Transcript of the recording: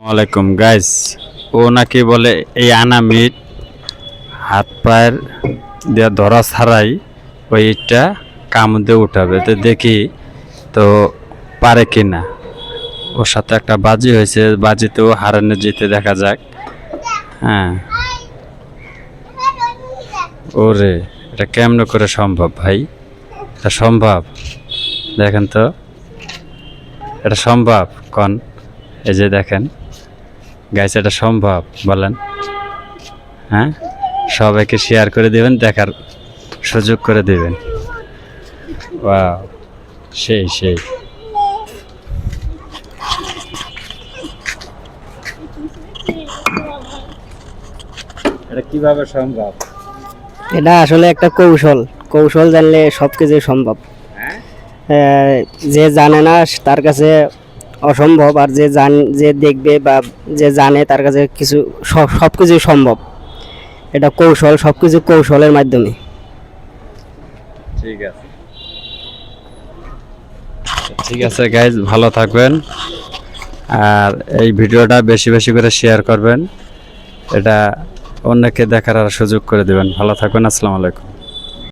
ওয়ালাইকুম গাইস, ও নাকি বলে এই আনামিট হাত পায়ের দিয়ে ধরা ছাড়াই ওইটা কামড়ে উঠাবে। তো দেখি তো পারে কিনা। ওর সাথে একটা বাজি হয়েছে, বাজিতেও হারানো জিতে দেখা যাক। হ্যাঁ, ওরে এটা কেমনে করে সম্ভব ভাই? এটা সম্ভব? দেখেন তো, এটা সম্ভব কোন? এই যে দেখেন গাইস, এটা সম্ভব বলেন? হ্যাঁ, সবাইকে শেয়ার করে দেবেন, দেখার সুযোগ করে দেবেন। ওয়াও, সেই সেই। এটা কিভাবে সম্ভব? এটা আসলে একটা কৌশল। কৌশল জানলে সবকিছু সম্ভব। যে জানে না তার কাছে অসম্ভব, আর যে দেখবে বা যে জানে তার কাছে কিছু সবকিছু সম্ভব। এটা কৌশল, সবকিছু কৌশলের মাধ্যমে। ঠিক আছে, ঠিক আছে গাইজ, ভালো থাকবেন আর এই ভিডিওটা বেশি বেশি করে শেয়ার করবেন। এটা অন্যকে দেখার আর সুযোগ করে দেবেন। ভালো থাকবেন, আসসালামু আলাইকুম।